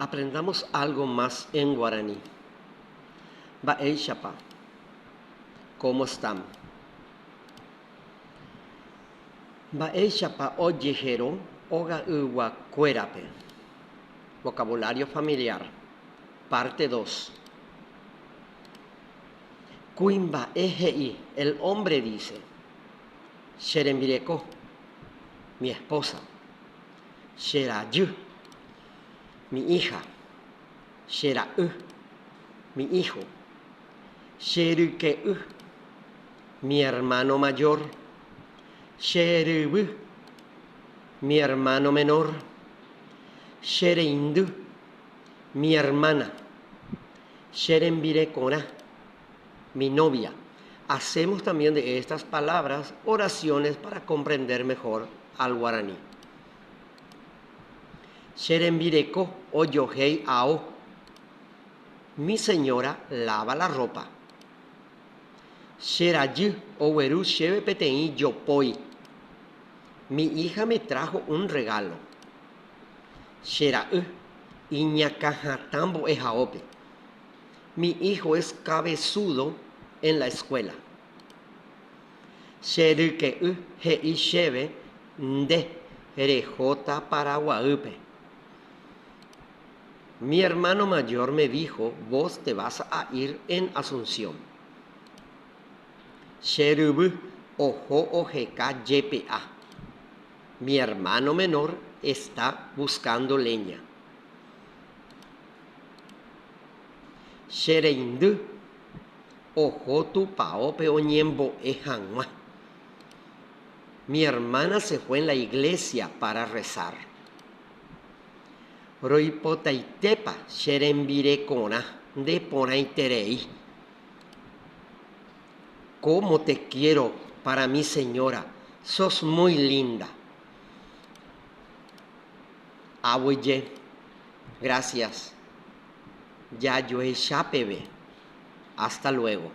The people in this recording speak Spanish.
Aprendamos algo más en guaraní. Ba'ei chapa. ¿Cómo están? Ba'ei chapa oyejero oga uwa cuerape. Vocabulario familiar. Parte 2. Kuimba ejei, el hombre dice. Sherembireko, mi esposa. Sherayu, mi hija. Shera'u, mi hijo. Sheruke'u, mi hermano mayor. Sherubu, mi hermano menor. Shereindu, mi hermana. Sherembirekona, mi novia. Hacemos también de estas palabras oraciones para comprender mejor al guaraní. Sherembireko o yohei ao. Mi señora lava la ropa. Sherayu o weru sheve petei yopoi. Mi hija me trajo un regalo. Shera'u iñakajatambo ejaope. Mi hijo es cabezudo en la escuela. Sheruke'u hei sheve nde rejota paraguaupe. Mi hermano mayor me dijo, vos te vas a ir en Asunción. Sherubu ojo ojeka yepa. Mi hermano menor está buscando leña. Shereindu ojo tu paope oñembo ejanua. Mi hermana se fue en la iglesia para rezar. Roipotaitepa sherembirekona de ponaiterei. ¿Cómo te quiero para mi señora? Sos muy linda. Abuye, gracias. Ya yo echapebe. Hasta luego.